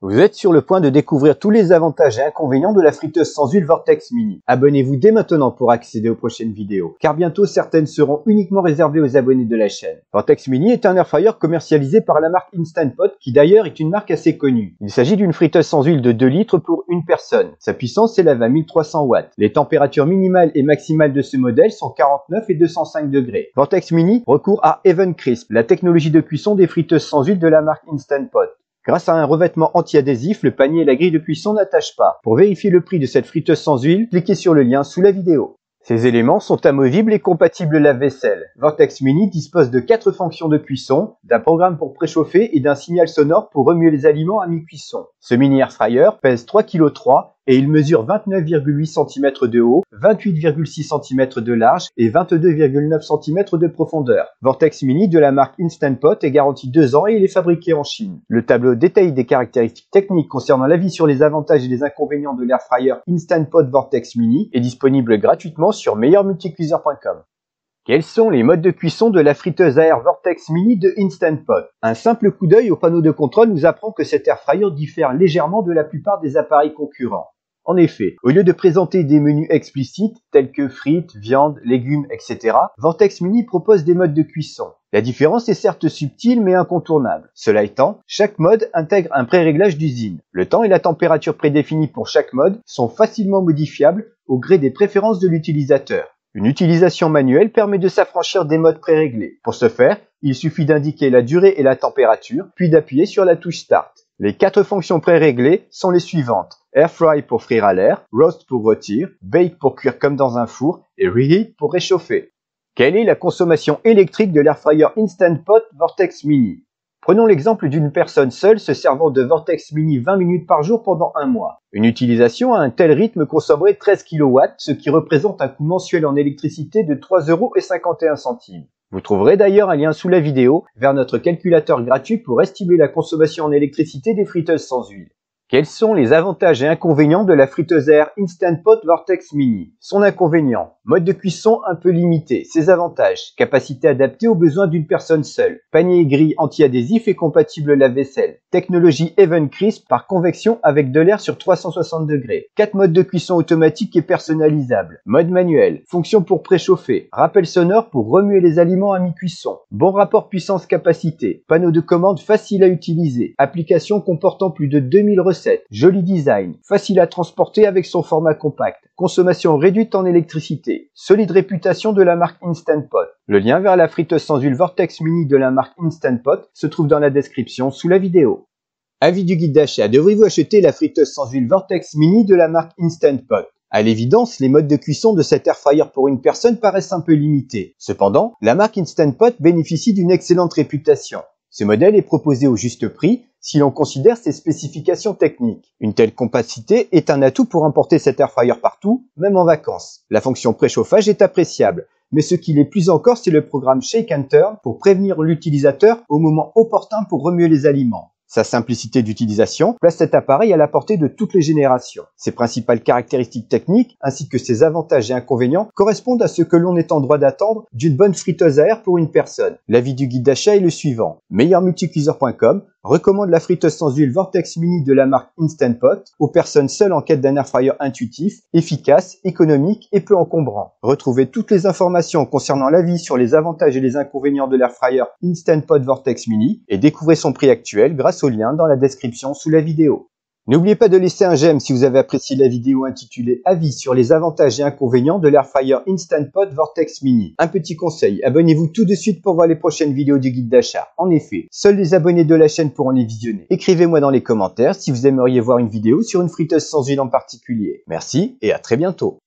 Vous êtes sur le point de découvrir tous les avantages et inconvénients de la friteuse sans huile Vortex Mini. Abonnez-vous dès maintenant pour accéder aux prochaines vidéos, car bientôt certaines seront uniquement réservées aux abonnés de la chaîne. Vortex Mini est un air fryer commercialisé par la marque Instant Pot, qui d'ailleurs est une marque assez connue. Il s'agit d'une friteuse sans huile de 2 litres pour une personne. Sa puissance s'élève à 1300 watts. Les températures minimales et maximales de ce modèle sont 49 et 205 degrés. Vortex Mini recourt à Even Crisp, la technologie de cuisson des friteuses sans huile de la marque Instant Pot. Grâce à un revêtement anti-adhésif, le panier et la grille de cuisson n'attachent pas. Pour vérifier le prix de cette friteuse sans huile, cliquez sur le lien sous la vidéo. Ces éléments sont amovibles et compatibles lave-vaisselle. Vortex Mini dispose de 4 fonctions de cuisson, d'un programme pour préchauffer et d'un signal sonore pour remuer les aliments à mi-cuisson. Ce mini air fryer pèse 3,3 kg et il mesure 29,8 cm de haut, 28,6 cm de large et 22,9 cm de profondeur. Vortex Mini de la marque Instant Pot est garanti 2 ans et il est fabriqué en Chine. Le tableau détaillé des caractéristiques techniques concernant l'avis sur les avantages et les inconvénients de l'air fryer Instant Pot Vortex Mini est disponible gratuitement sur meilleurmulticuiseur.com. Quels sont les modes de cuisson de la friteuse à air Vortex Mini de Instant Pot? Un simple coup d'œil au panneau de contrôle nous apprend que cet air fryer diffère légèrement de la plupart des appareils concurrents. En effet, au lieu de présenter des menus explicites tels que frites, viande, légumes, etc., Vortex Mini propose des modes de cuisson. La différence est certes subtile mais incontournable. Cela étant, chaque mode intègre un pré-réglage d'usine. Le temps et la température prédéfinis pour chaque mode sont facilement modifiables au gré des préférences de l'utilisateur. Une utilisation manuelle permet de s'affranchir des modes préréglés. Pour ce faire, il suffit d'indiquer la durée et la température, puis d'appuyer sur la touche Start. Les 4 fonctions préréglées sont les suivantes: Air Fry pour frire à l'air, Roast pour rôtir, Bake pour cuire comme dans un four et Reheat pour réchauffer. Quelle est la consommation électrique de l'air fryer Instant Pot Vortex Mini? Prenons l'exemple d'une personne seule se servant de Vortex Mini 20 minutes par jour pendant un mois. Une utilisation à un tel rythme consommerait 13 kW, ce qui représente un coût mensuel en électricité de 3,51 €. Vous trouverez d'ailleurs un lien sous la vidéo vers notre calculateur gratuit pour estimer la consommation en électricité des friteuses sans huile. Quels sont les avantages et inconvénients de la friteuse à air Instant Pot Vortex Mini? Son inconvénient: mode de cuisson un peu limité. Ses avantages: capacité adaptée aux besoins d'une personne seule. Panier et grille anti-adhésif et compatible lave-vaisselle. Technologie Even Crisp par convection avec de l'air sur 360 degrés. 4 modes de cuisson automatique et personnalisables. Mode manuel. Fonction pour préchauffer. Rappel sonore pour remuer les aliments à mi-cuisson. Bon rapport puissance-capacité. Panneau de commande facile à utiliser. Application comportant plus de 2000 recettes. Joli design, facile à transporter avec son format compact, consommation réduite en électricité, solide réputation de la marque Instant Pot. Le lien vers la friteuse sans huile Vortex Mini de la marque Instant Pot se trouve dans la description sous la vidéo. Avis du guide d'achat: devrez-vous acheter la friteuse sans huile Vortex Mini de la marque Instant Pot? À l'évidence, les modes de cuisson de cet air fryer pour une personne paraissent un peu limités. Cependant, la marque Instant Pot bénéficie d'une excellente réputation. Ce modèle est proposé au juste prix si l'on considère ses spécifications techniques. Une telle capacité est un atout pour emporter cet air fryer partout, même en vacances. La fonction préchauffage est appréciable, mais ce qui l'est plus encore, c'est le programme Shake and Turn pour prévenir l'utilisateur au moment opportun pour remuer les aliments. Sa simplicité d'utilisation place cet appareil à la portée de toutes les générations. Ses principales caractéristiques techniques, ainsi que ses avantages et inconvénients, correspondent à ce que l'on est en droit d'attendre d'une bonne friteuse à air pour une personne. L'avis du guide d'achat est le suivant: meilleurmulticuiseur.com recommande la friteuse sans huile Vortex Mini de la marque Instant Pot aux personnes seules en quête d'un air fryer intuitif, efficace, économique et peu encombrant. Retrouvez toutes les informations concernant l'avis sur les avantages et les inconvénients de l'air fryer Instant Pot Vortex Mini et découvrez son prix actuel grâce au lien dans la description sous la vidéo. N'oubliez pas de laisser un j'aime si vous avez apprécié la vidéo intitulée Avis sur les avantages et inconvénients de l'air fryer Instant Pot Vortex Mini. Un petit conseil, abonnez-vous tout de suite pour voir les prochaines vidéos du guide d'achat. En effet, seuls les abonnés de la chaîne pourront les visionner. Écrivez-moi dans les commentaires si vous aimeriez voir une vidéo sur une friteuse sans huile en particulier. Merci et à très bientôt.